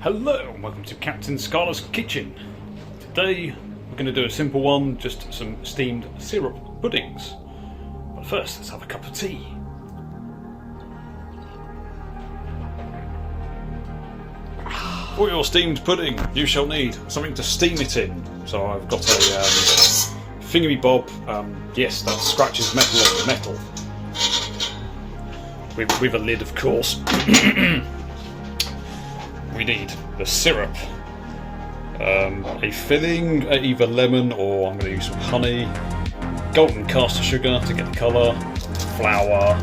Hello and welcome to Captain Scarlet's kitchen. Today we're going to do a simple one, just some steamed syrup puddings. But first let's have a cup of tea. For your steamed pudding you shall need something to steam it in. So I've got a thingy bob, yes, that scratches metal on metal. With a lid, of course. We need the syrup, a filling, either lemon or I'm going to use some honey, golden caster sugar to get the colour, flour,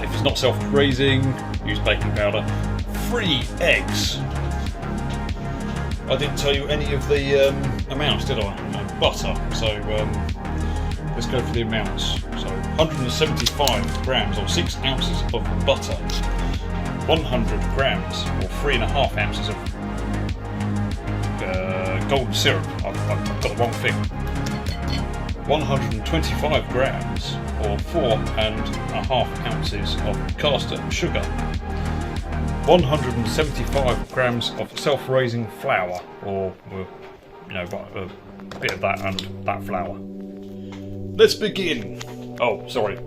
if it's not self-raising, use baking powder, 3 eggs. I didn't tell you any of the amounts, did I? Butter, so let's go for the amounts. So 175 grams or 6 ounces of butter. 100 grams or 3.5 ounces of golden syrup. I've got the wrong thing. 125 grams or 4.5 ounces of caster sugar. 175 grams of self-raising flour, or you know, a bit of that and that flour. Let's begin. Oh, sorry.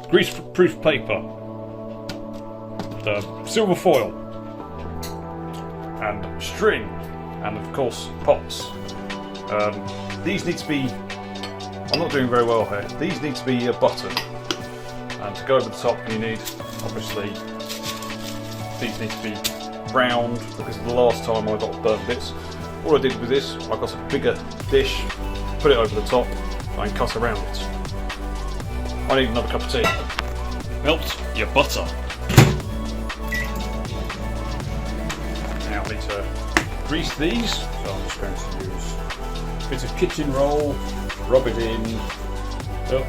Grease-proof paper. Silver foil and string, and of course pots. These need to be, I'm not doing very well here, these need to be buttered, and to go over the top you need, obviously, these need to be browned, because the last time I got burnt bits. All I did with this, I got a bigger dish, put it over the top and cut around it. I need another cup of tea. Melt your butter. Now I need to grease these, so I'm just going to use a bit of kitchen roll, rub it in, don't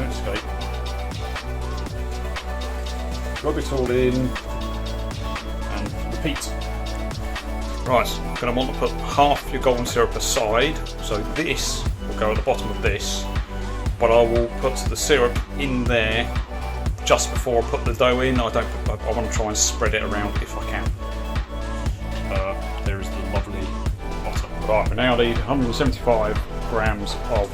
escape, rub it all in and repeat. Right, I'm going to want to put half your golden syrup aside, so this will go at the bottom of this, but I will put the syrup in there just before I put the dough in. I want to try and spread it around if I can. There is the lovely butter. Right, we now need 175 grams of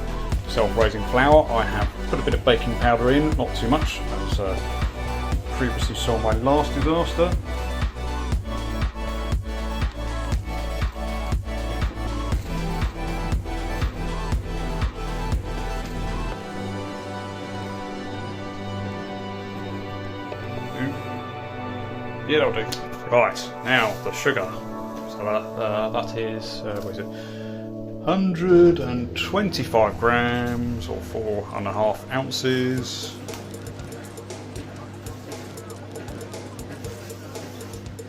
self-raising flour. I have put a bit of baking powder in, not too much, as previously saw my last disaster. Yeah, that'll do. Right, now the sugar. So that is, what is it? 125 grams or 4.5 ounces.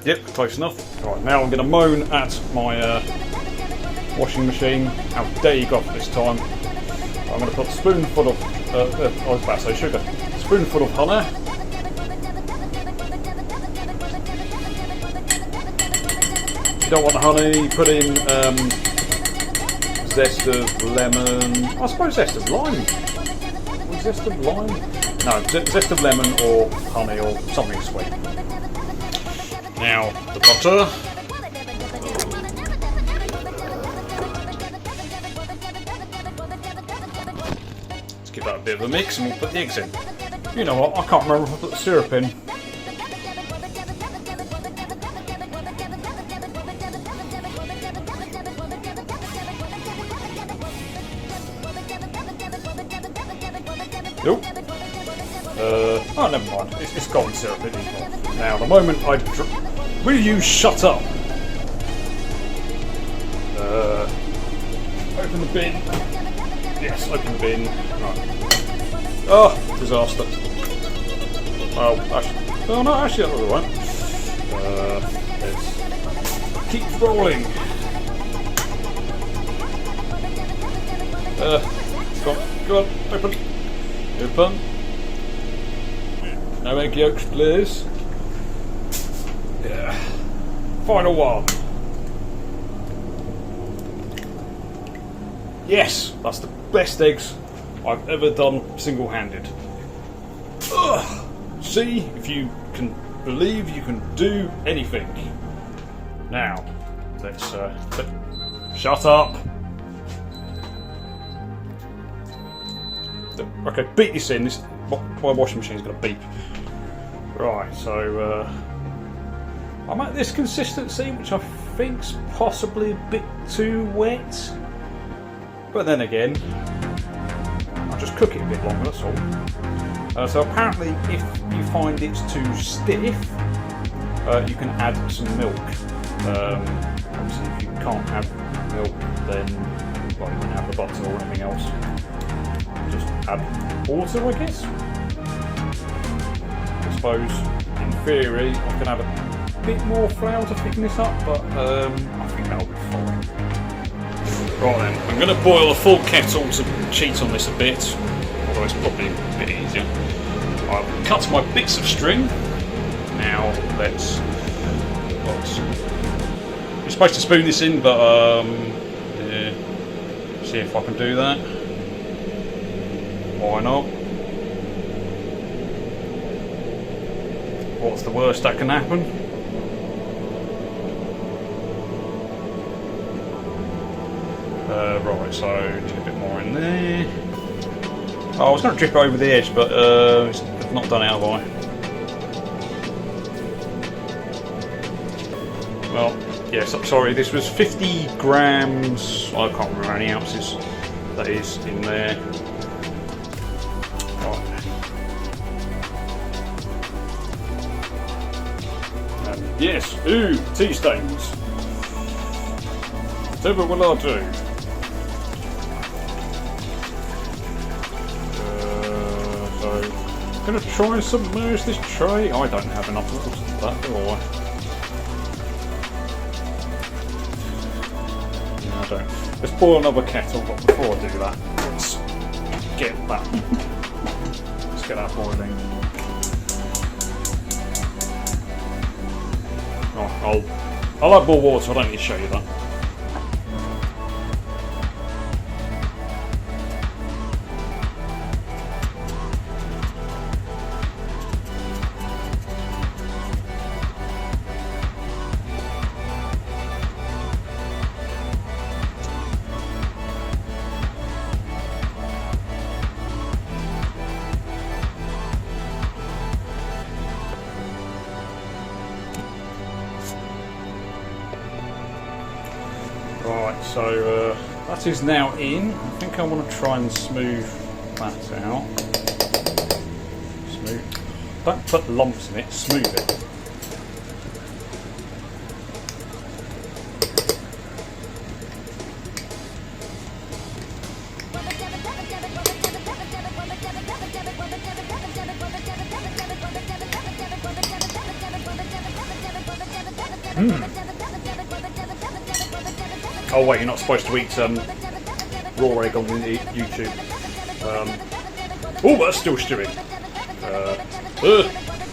Yep, close enough. Right, now I'm going to moan at my washing machine. How dare you go off this time? I'm going to put a spoonful of, I was about to say sugar, a spoonful of honey. If you don't want the honey, put in zest of lemon, I suppose zest of lime. Zest of lime? No, zest of lemon or honey or something sweet. Now the butter. Let's give that a bit of a mix and we'll put the eggs in. You know what, I can't remember if I put the syrup in. Nope. Oh, never mind. It's golden syrup. It is not. Now, the moment I will you shut up? Open the bin. Yes, open the bin. Right. Oh, disaster. Oh, actually, oh no, actually that was alright. Let's keep rolling. Go on, open. Open. No egg yolks, please. Yeah. Final one. Yes, that's the best eggs I've ever done single-handed. Ugh. See if you can believe you can do anything. Now, let's shut up. Okay, beat this in. My washing machine's going to beep. Right, so I'm at this consistency, which I think's possibly a bit too wet. But then again, I'll just cook it a bit longer, that's all. So apparently, if you find it's too stiff, you can add some milk. Obviously, if you can't have milk, then you can have the butter or anything else. Just add water, I guess. I suppose, in theory, I can add a bit more flour to thicken this up, but I think that'll be fine. Right then, I'm going to boil a full kettle to cheat on this a bit, although it's probably a bit easier. I've cut my bits of string. Now let's. You're supposed to spoon this in, but yeah, see if I can do that. Why not? What's the worst that can happen? Right, so do a bit more in there. Oh, I was going to drip it over the edge, but I've not done it, have I? Well, yes, I'm sorry, this was 50 grams, I can't remember how many ounces that is in there. Right. And yes, ooh, tea stains. Whatever will I do? I'm going to try and submerge this tray. I don't have enough water for that, do I? No, I don't. Let's boil another kettle, but before I do that, let's get that boiling. Oh, I'll add more water, I don't need to show you that. Right, so that is now in. I think I want to try and smooth that out. Smooth. Don't put lumps in it, smooth it. Oh wait, you're not supposed to eat raw egg on YouTube. Oh, that's still stewing.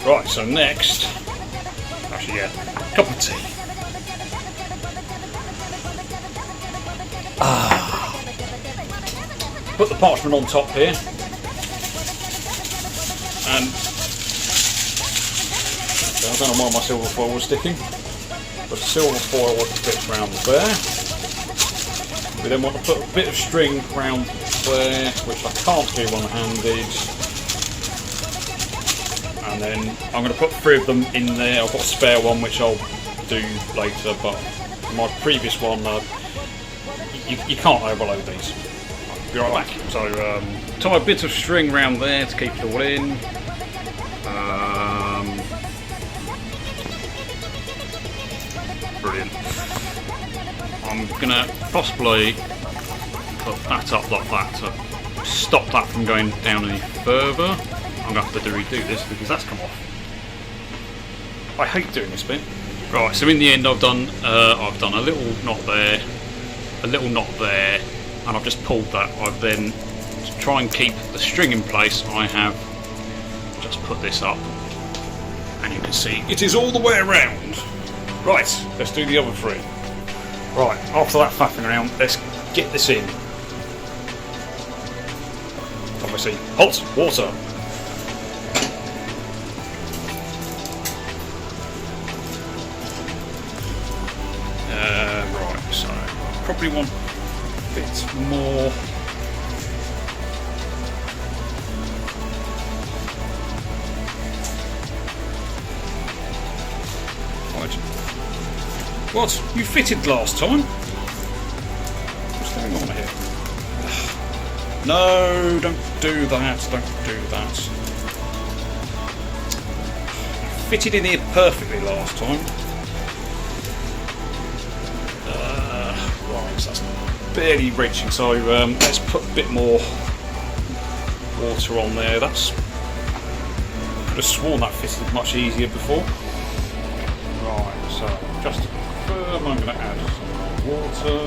Right, so next, actually yeah, cup of tea. Put the parchment on top here, and I don't know why my silver foil was sticking, but silver foil fits round there. We then want to put a bit of string round there, which I can't do one-handed. And then I'm going to put 3 of them in there. I've got a spare one which I'll do later, but my previous one, you can't overload these. I'll be right back. So tie a bit of string round there to keep it all in. Brilliant. I'm going to possibly put that up like that to stop that from going down any further. I'm going to have to redo this because that's come off. I hate doing this bit. Right, so in the end I've done a little knot there, a little knot there, and I've just pulled that. I've then, to try and keep the string in place, I have just put this up, and you can see it is all the way around. Right, let's do the other 3. Right, after that faffing around, let's get this in. Obviously, hot water. probably want a bit more. Right. What? You fitted last time? What's going on here? No, don't do that. Don't do that. You fitted in here perfectly last time. Right, so that's barely reaching. So let's put a bit more water on there. That's. I could have sworn that fitted much easier before. Right, so just to confirm, I'm going to add some more water.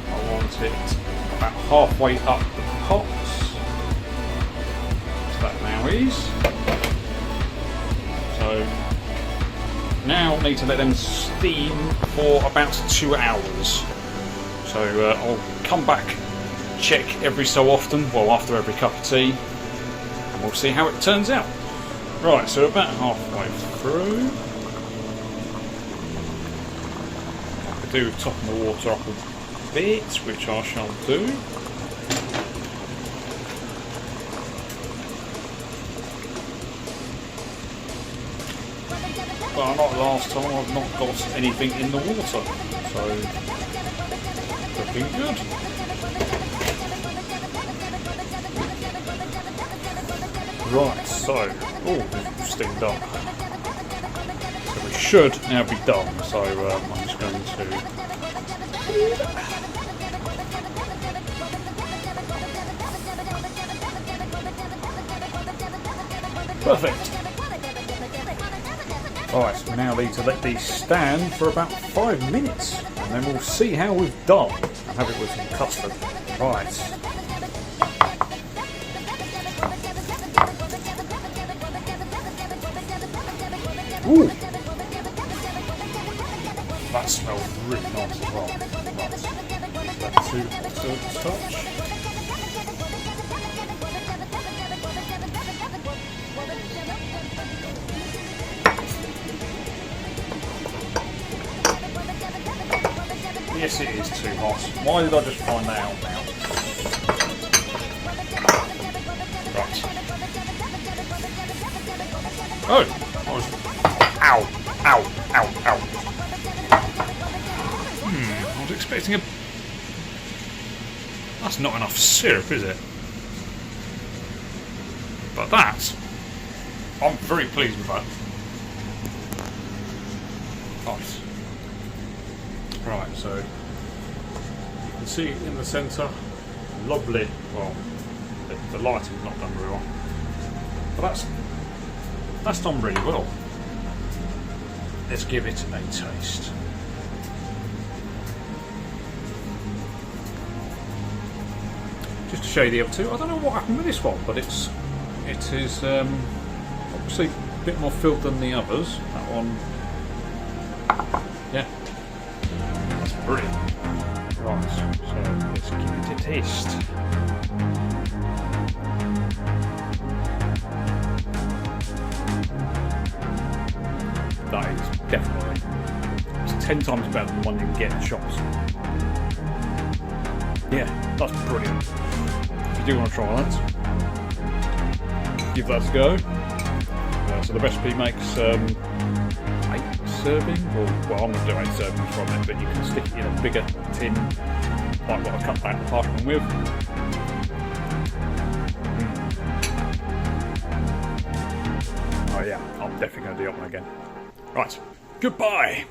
I want it about halfway up the pot. So that now is. So now I need to let them steam for about 2 hours. So I'll come back, check every so often, well after every cup of tea, and we'll see how it turns out. Right, so about halfway through. I could do with topping the water up a bit, which I shall do. But like last time, I've not got anything in the water, so looking good. Right, so we've steamed up, so we should now be done. So I'm just going to. Perfect. Right, we now need to let these stand for about 5 minutes, and then we'll see how we've done and have it with some custard. Right. Ooh! That smells really nice as well. Right. That too hot to touch. Yes, it is too hot. Why did I just find that out now? Right. Oh! I was... Ow! Ow! Ow! Ow! I was expecting a... That's not enough syrup, is it? But that... I'm very pleased with that. Nice. Right, so you can see in the centre, lovely. Well, the lighting's not done very well, but that's done really well. Let's give it a taste. Just to show you the other two, I don't know what happened with this one, but it is obviously a bit more filled than the others. That one, yeah. Brilliant. Right, so let's give it a taste. That is definitely, it's 10 times better than the one you can get in shops. Yeah, that's brilliant. If you do want to try that, give that a go. So the recipe makes 8 serving, or well, I'm going to do 8 servings from it, but you can stick it in a bigger tin, like what I cut back the parchment with. Oh yeah, I'm definitely going to do that one again. Right, goodbye!